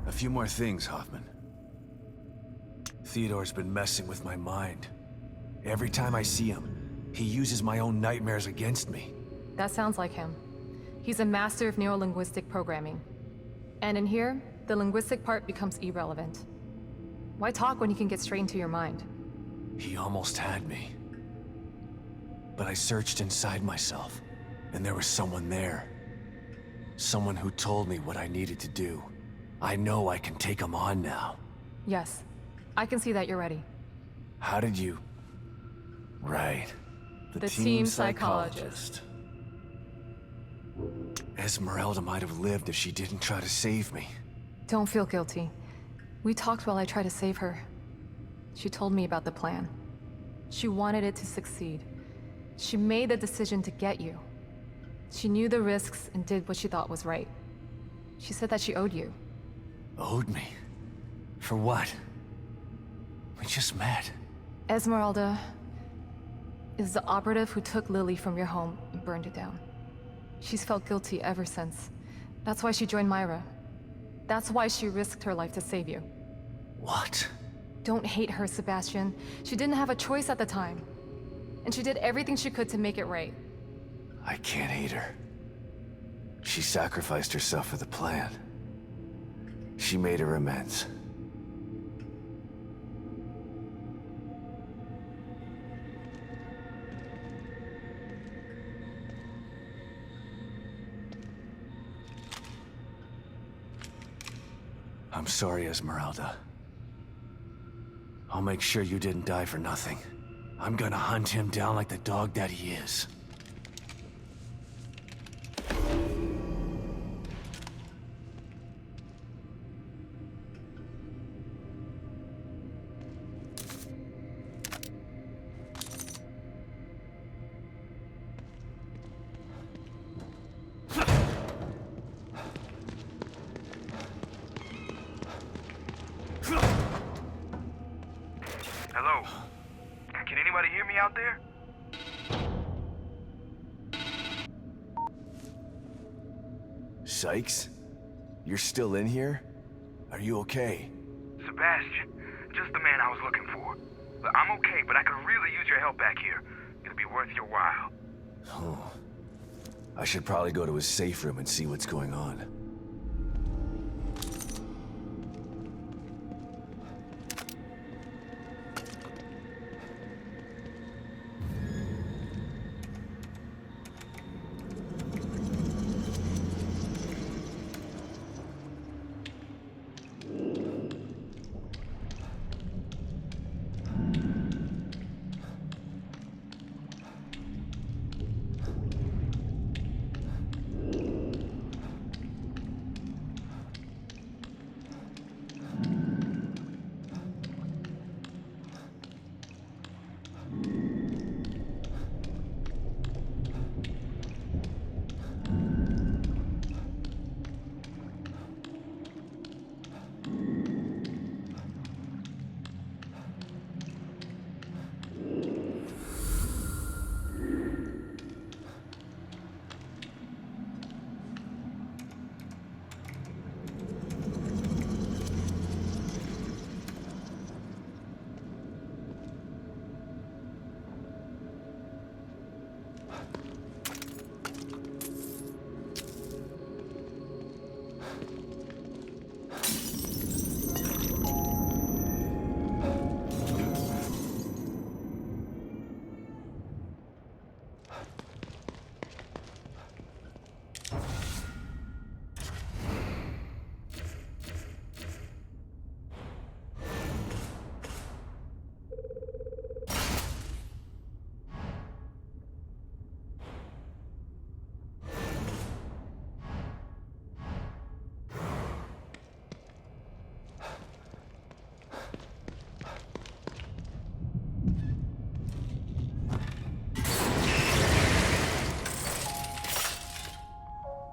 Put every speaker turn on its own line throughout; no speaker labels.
A few more things, Hoffman. Theodore's been messing with my mind. Every time I see him, he uses my own nightmares against me.
That sounds like him. He's a master of neurolinguistic programming. And in here, the linguistic part becomes irrelevant. Why talk when you can get straight into your mind?
He almost had me. But I searched inside myself, and there was someone there. Someone who told me what I needed to do. I know I can take him on now.
Yes, I can see that you're ready.
How did you... Right.
The team psychologist.
Esmeralda might have lived if she didn't try to save me.
Don't feel guilty. We talked while I tried to save her. She told me about the plan. She wanted it to succeed. She made the decision to get you. She knew the risks and did what she thought was right. She said that she owed you.
Owed me? For what? We just met.
Esmeralda is the operative who took Lily from your home and burned it down. She's felt guilty ever since. That's why she joined Myra. That's why she risked her life to save you.
What?
Don't hate her, Sebastian. She didn't have a choice at the time. And she did everything she could to make it right.
I can't hate her. She sacrificed herself for the plan. She made her amends. I'm sorry, Esmeralda. I'll make sure you didn't die for nothing. I'm gonna hunt him down like the dog that he is.
Hello? Can anybody hear me out there?
Sykes? You're still in here? Are you okay?
Sebastian, just the man I was looking for. Look, I'm okay, but I could really use your help back here. It'll be worth your while.
Oh. I should probably go to his safe room and see what's going on.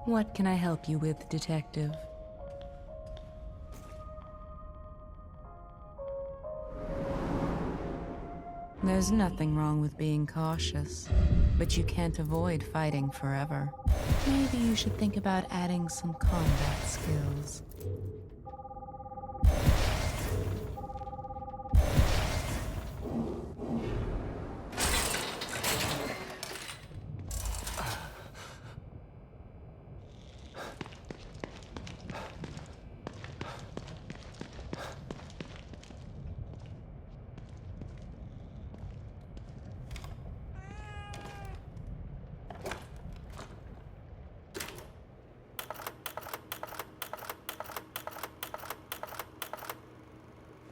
What can I help you with, Detective? There's nothing wrong with being cautious, but you can't avoid fighting forever. Maybe you should think about adding some combat skills.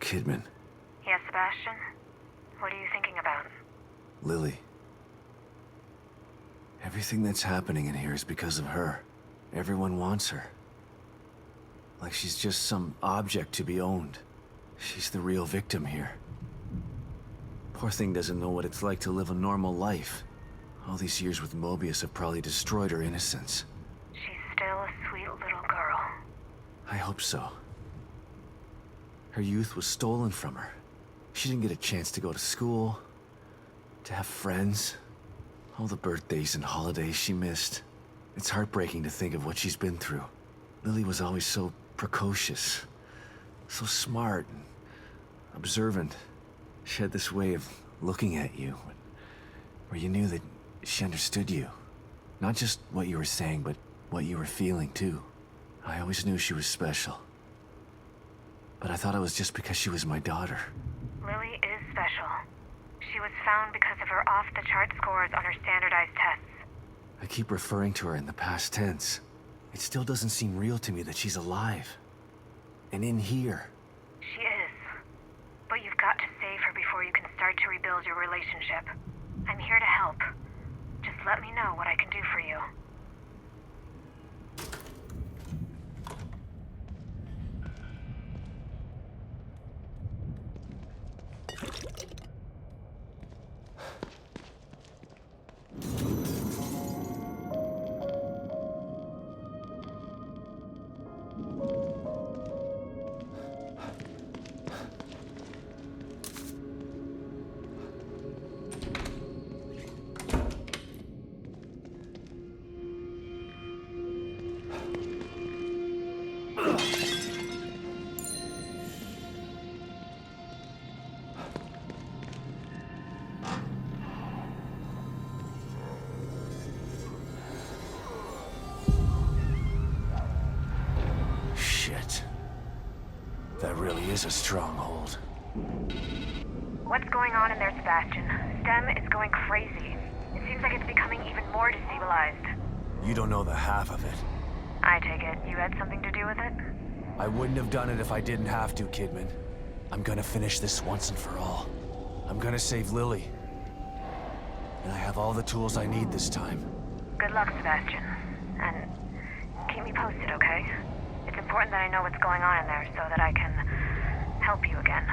Kidman.
Yes, Sebastian? What are you thinking about?
Lily. Everything that's happening in here is because of her. Everyone wants her. Like she's just some object to be owned. She's the real victim here. Poor thing doesn't know what it's like to live a normal life. All these years with Mobius have probably destroyed her innocence.
She's still a sweet little girl.
I hope so. Her youth was stolen from her. She didn't get a chance to go to school, to have friends. All the birthdays and holidays she missed. It's heartbreaking to think of what she's been through. Lily was always so precocious, so smart and observant. She had this way of looking at you, where you knew that she understood you. Not just what you were saying, but what you were feeling too. I always knew she was special. But I thought it was just because she was my daughter.
Lily is special. She was found because of her off-the-chart scores on her standardized tests.
I keep referring to her in the past tense. It still doesn't seem real to me that she's alive. And in here.
She is. But you've got to save her before you can start to rebuild your relationship. I'm here to help. Just let me know what I can do for you.
That really is a stronghold.
What's going on in there, Sebastian? STEM is going crazy. It seems like it's becoming even more destabilized.
You don't know the half of it.
I take it you had something to do with it?
I wouldn't have done it if I didn't have to, Kidman. I'm gonna finish this once and for all. I'm gonna save Lily. And I have all the tools I need this time.
Good luck, Sebastian. And keep me posted, okay? It's important that I know what's going on in there so that I can help you again.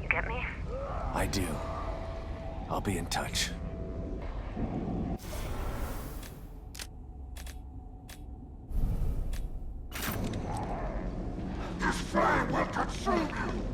You get me?
I do. I'll be in touch.
This flame will consume you!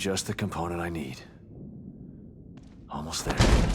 just the component I need. Almost there.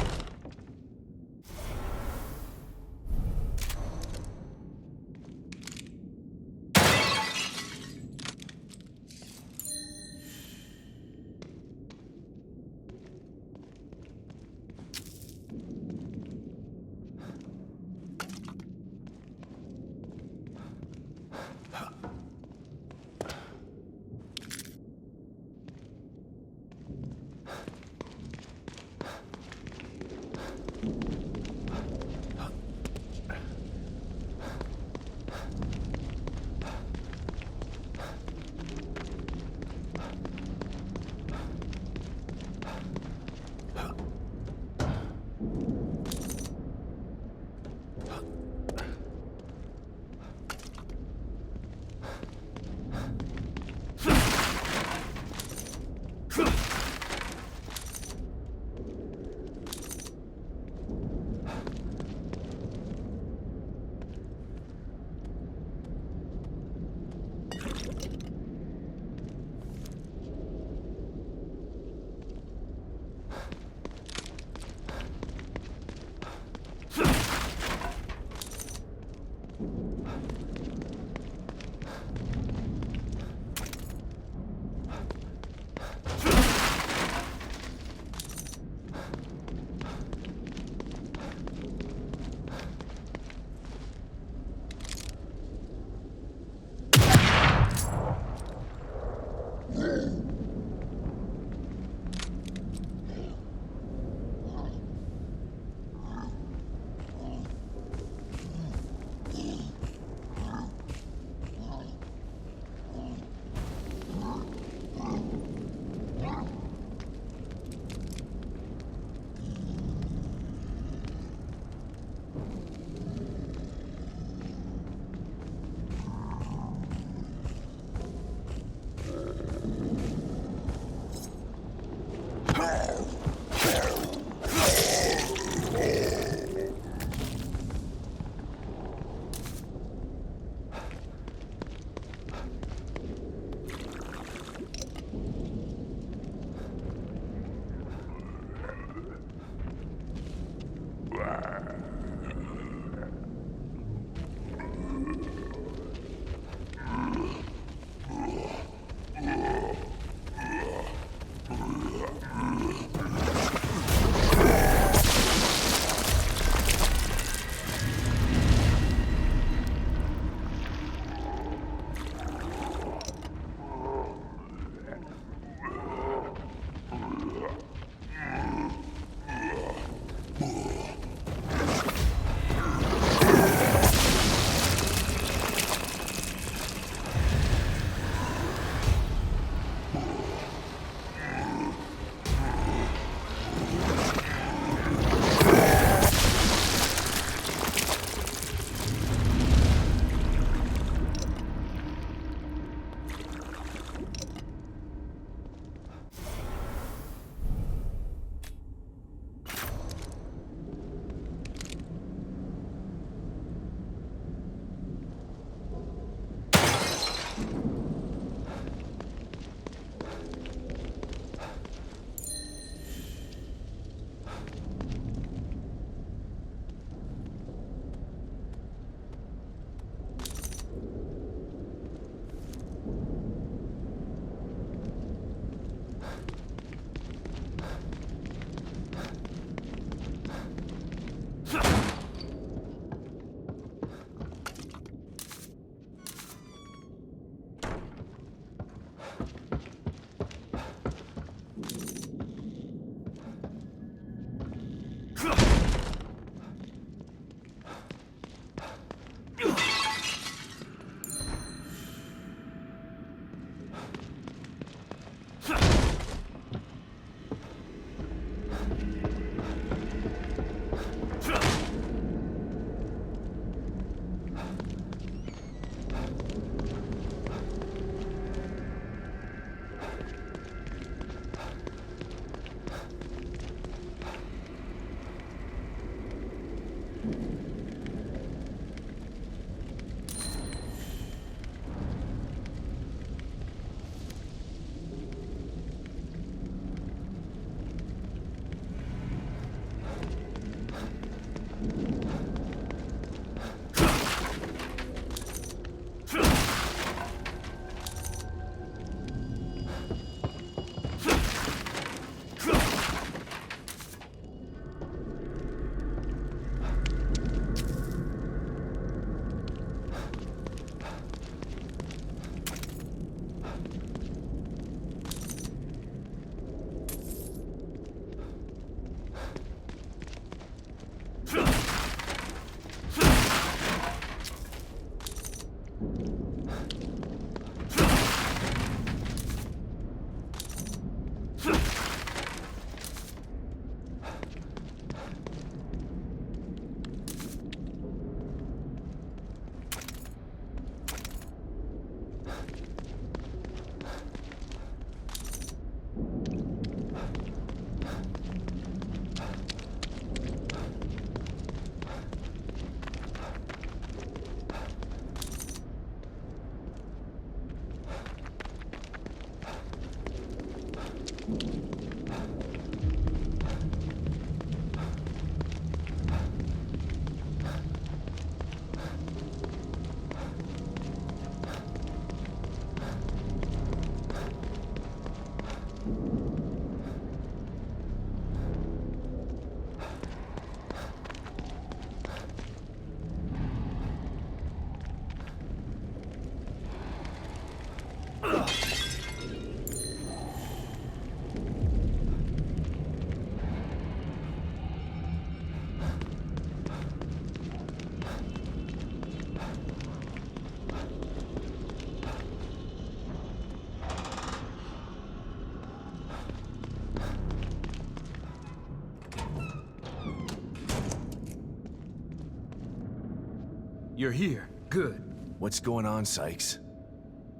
You're here. Good.
What's going on, Sykes?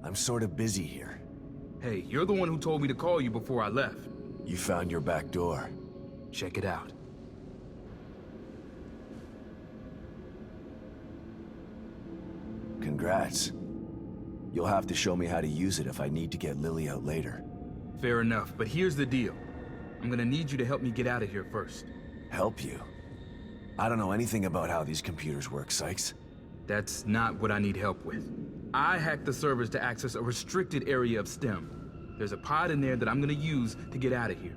I'm sort of busy here.
Hey, you're the one who told me to call you before I left.
You found your back door.
Check it out.
Congrats. You'll have to show me how to use it if I need to get Lily out later.
Fair enough, but here's the deal. I'm gonna need you to help me get out of here first.
Help you? I don't know anything about how these computers work, Sykes.
That's not what I need help with. I hacked the servers to access a restricted area of STEM. There's a pod in there that I'm gonna use to get out of here.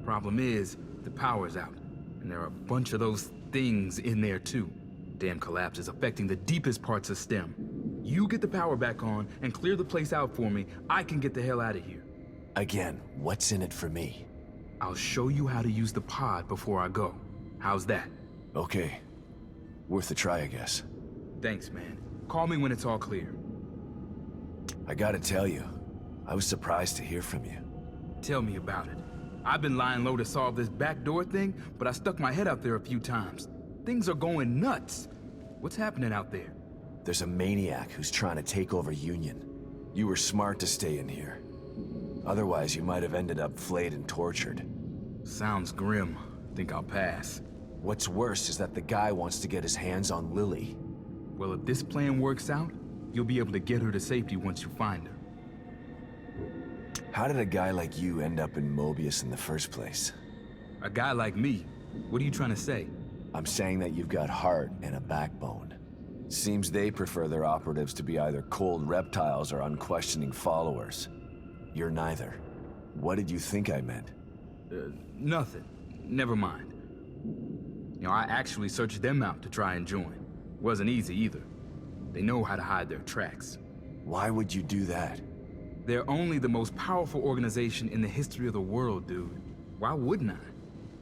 Problem is, the power's out, and there are a bunch of those things in there too. Damn collapse is affecting the deepest parts of STEM. You get the power back on and clear the place out for me, I can get the hell out of here.
Again, what's in it for me?
I'll show you how to use the pod before I go. How's that?
Okay. Worth a try, I guess.
Thanks, man. Call me when it's all clear.
I gotta tell you, I was surprised to hear from you.
Tell me about it. I've been lying low to solve this backdoor thing, but I stuck my head out there a few times. Things are going nuts. What's happening out there?
There's a maniac who's trying to take over Union. You were smart to stay in here. Otherwise, you might have ended up flayed and tortured.
Sounds grim. Think I'll pass.
What's worse is that the guy wants to get his hands on Lily.
Well, if this plan works out, you'll be able to get her to safety once you find her.
How did a guy like you end up in Mobius in the first place?
A guy like me? What are you trying to say?
I'm saying that you've got heart and a backbone. Seems they prefer their operatives to be either cold reptiles or unquestioning followers. You're neither. What did you think I meant?
Nothing. Never mind. You know, I actually searched them out to try and join. Wasn't easy either. They know how to hide their tracks.
Why would you do that?
They're only the most powerful organization in the history of the world, dude. Why wouldn't I?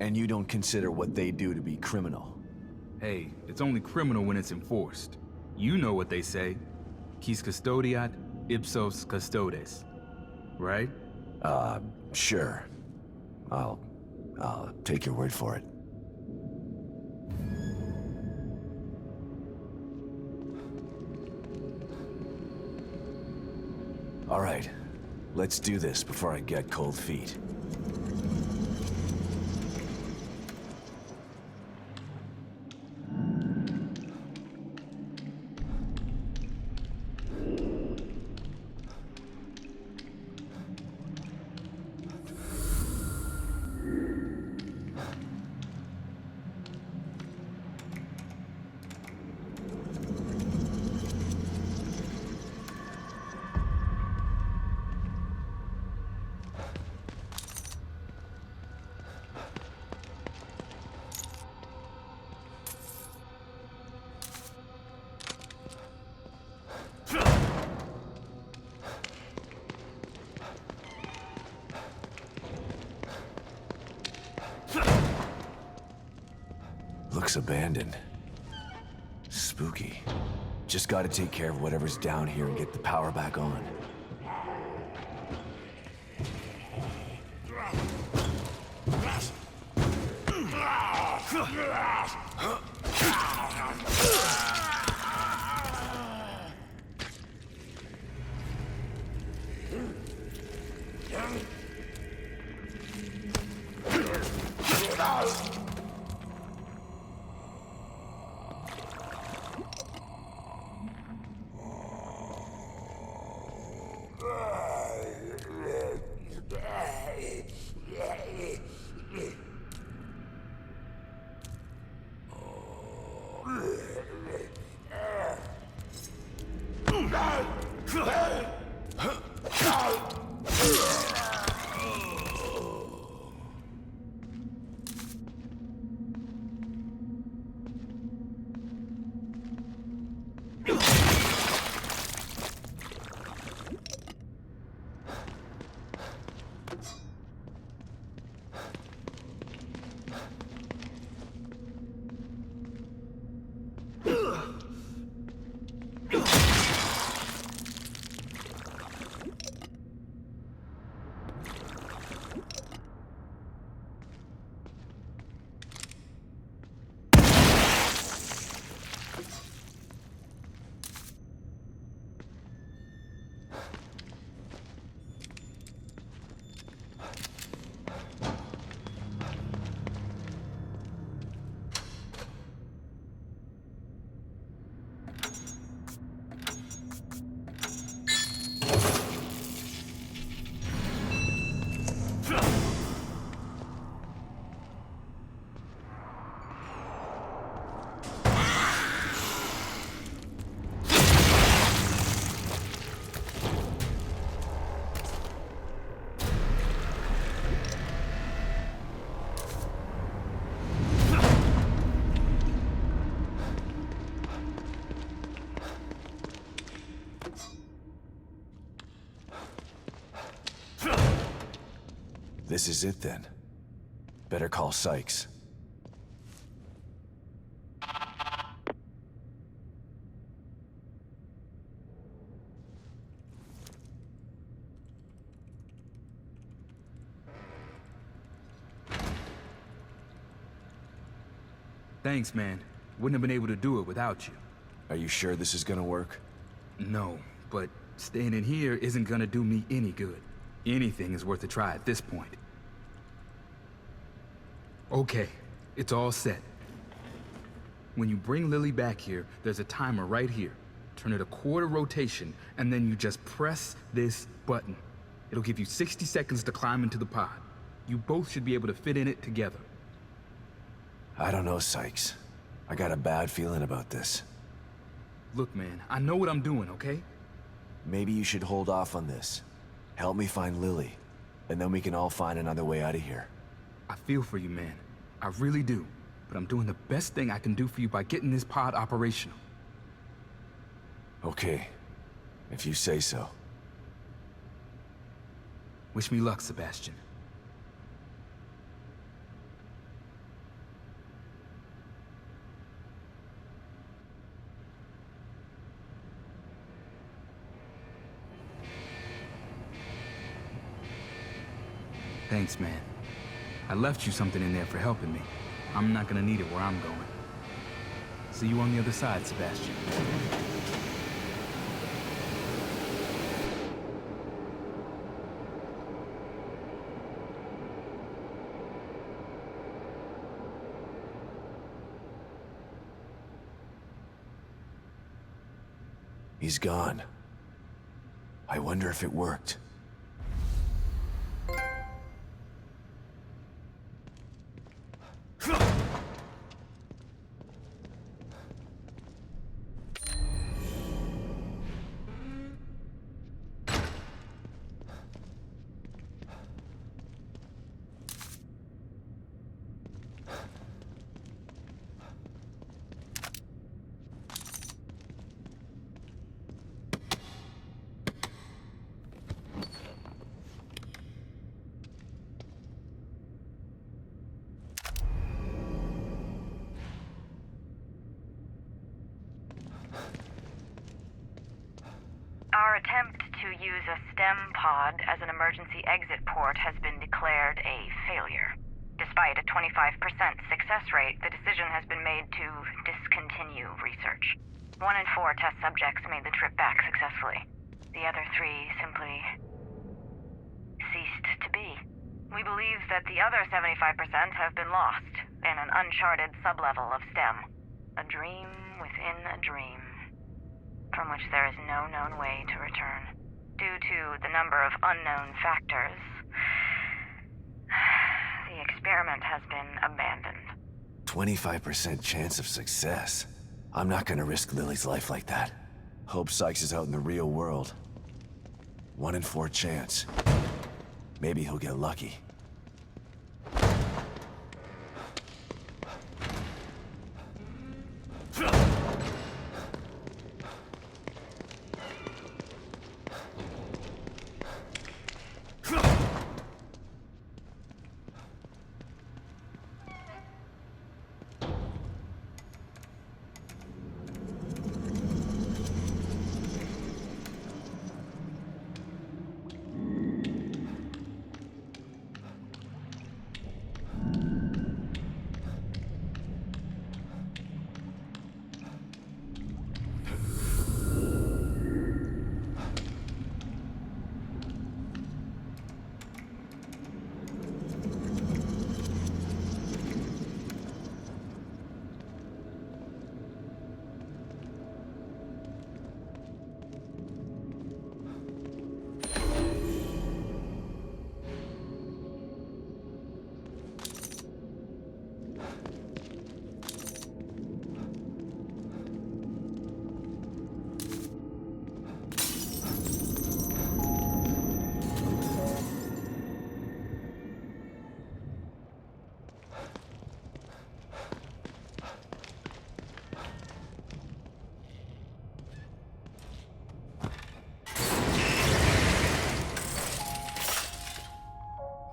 And you don't consider what they do to be criminal?
Hey, it's only criminal when it's enforced. You know what they say. Quis custodiat, ipsos custodes. Right?
Sure. I'll take your word for it. All right, let's do this before I get cold feet. Looks abandoned. Spooky. Just gotta take care of whatever's down here and get the power back on. This is it then. Better call Sykes.
Thanks, man. Wouldn't have been able to do it without you.
Are you sure this is gonna work?
No, but staying in here isn't gonna do me any good. Anything is worth a try at this point. Okay, it's all set. When you bring Lily back here, there's a timer right here. Turn it a quarter rotation, and then you just press this button. It'll give you 60 seconds to climb into the pod. You both should be able to fit in it together.
I don't know, Sykes. I got a bad feeling about this.
Look, man, I know what I'm doing, okay?
Maybe you should hold off on this. Help me find Lily, and then we can all find another way out of here.
I feel for you, man. I really do. But I'm doing the best thing I can do for you by getting this pod operational.
Okay, if you say so.
Wish me luck, Sebastian. Thanks, man. I left you something in there for helping me. I'm not gonna need it where I'm going. See you on the other side, Sebastian.
He's gone. I wonder if it worked.
Our attempt to use a STEM pod as an emergency exit port has been declared a failure. Despite a 25% success rate, the decision has been made to discontinue research. 1 in 4 test subjects made the trip back successfully. The other 3 simply believes that the other 75% have been lost in an uncharted sublevel of STEM. A dream within a dream, from which there is no known way to return. Due to the number of unknown factors, the experiment has been abandoned.
25% chance of success. I'm not gonna risk Lily's life like that. Hope Sykes is out in the real world. 1 in 4 chance. Maybe he'll get lucky.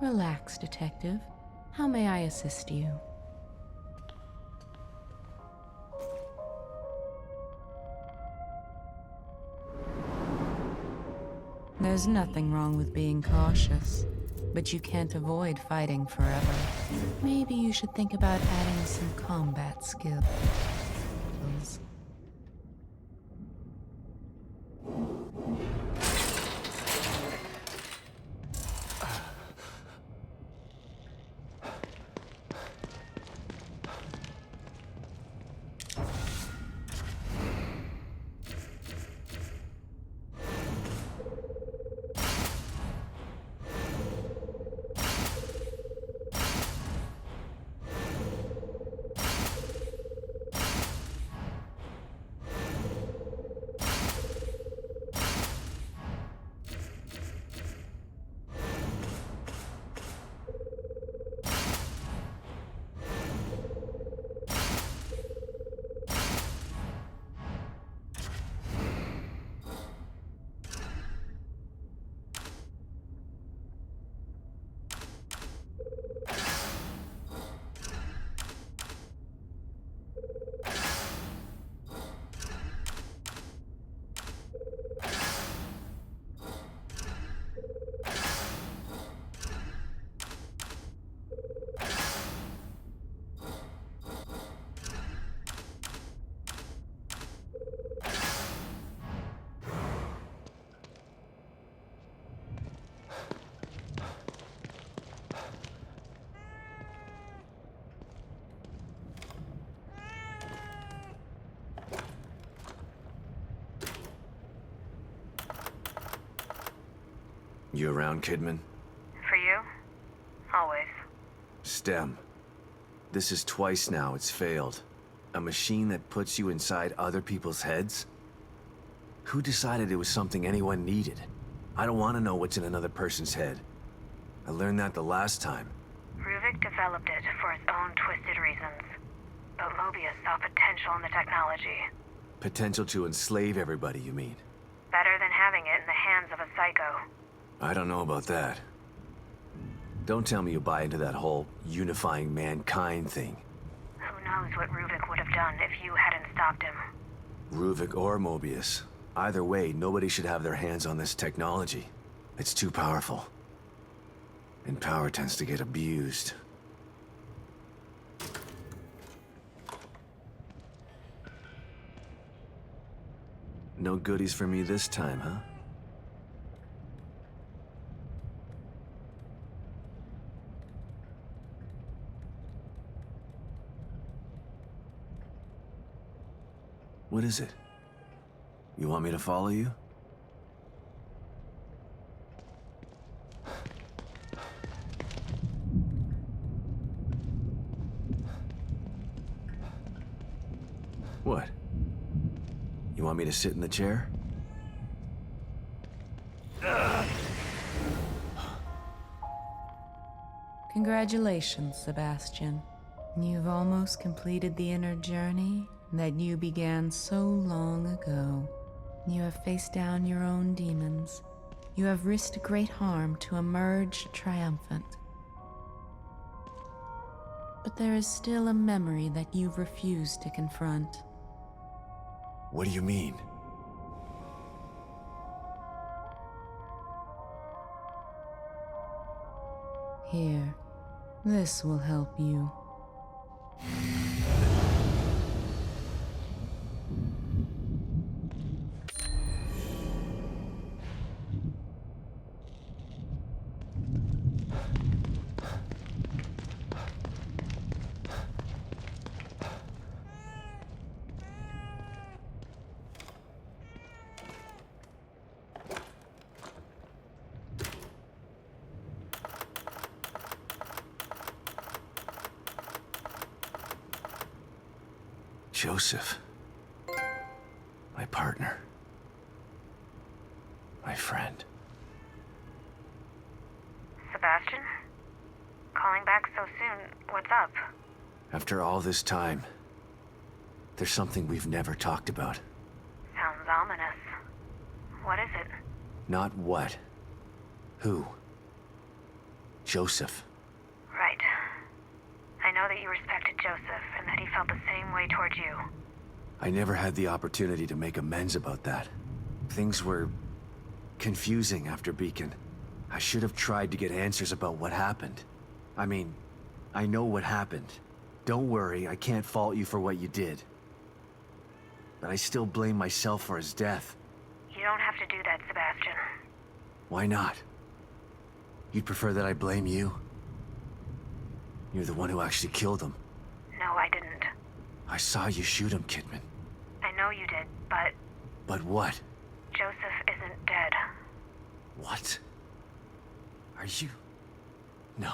Relax, Detective. How may I assist you? There's nothing wrong with being cautious, but you can't avoid fighting forever. Maybe you should think about adding some combat skills.
You around, Kidman?
For you? Always.
STEM. This is twice now it's failed. A machine that puts you inside other people's heads? Who decided it was something anyone needed? I don't want to know what's in another person's head. I learned that the last time.
Ruvik developed it for his own twisted reasons. But Mobius saw potential in the technology.
Potential to enslave everybody, you mean?
Better than having it in the hands of a psycho.
I don't know about that. Don't tell me you buy into that whole unifying mankind thing.
Who knows what Ruvik would have done if you hadn't stopped him.
Ruvik or Mobius. Either way, nobody should have their hands on this technology. It's too powerful. And power tends to get abused. No goodies for me this time, huh? What is it? You want me to follow you? What? You want me to sit in the chair?
Congratulations, Sebastian. You've almost completed the inner journey that you began so long ago. You have faced down your own demons. You have risked great harm to emerge triumphant. But there is still a memory that you've refused to confront.
What do you mean?
Here, this will help you.
Joseph. My partner. My friend.
Sebastian? Calling back so soon. What's up?
After all this time, there's something we've never talked about.
Sounds ominous. What is it?
Not what. Who. Joseph.
Right. I know that you respected Joseph and that he felt the same way towards you.
I never had the opportunity to make amends about that. Things were confusing after Beacon. I should have tried to get answers about what happened. I mean, I know what happened. Don't worry, I can't fault you for what you did. But I still blame myself for his death.
You don't have to do that, Sebastian.
Why not? You'd prefer that I blame you? You're the one who actually killed him.
No, I didn't.
I saw you shoot him, Kidman.
I know you did, but
But what?
Joseph isn't dead.
What? Are you... No.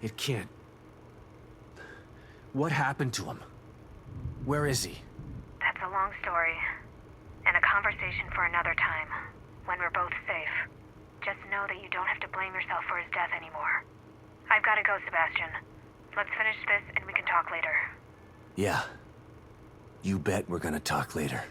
It can't. What happened to him? Where is he?
That's a long story, and a conversation for another time, when we're both safe. Just know that you don't have to blame yourself for his death anymore. I've got to go, Sebastian. Let's finish this and we can talk later.
Yeah. You bet we're gonna talk later.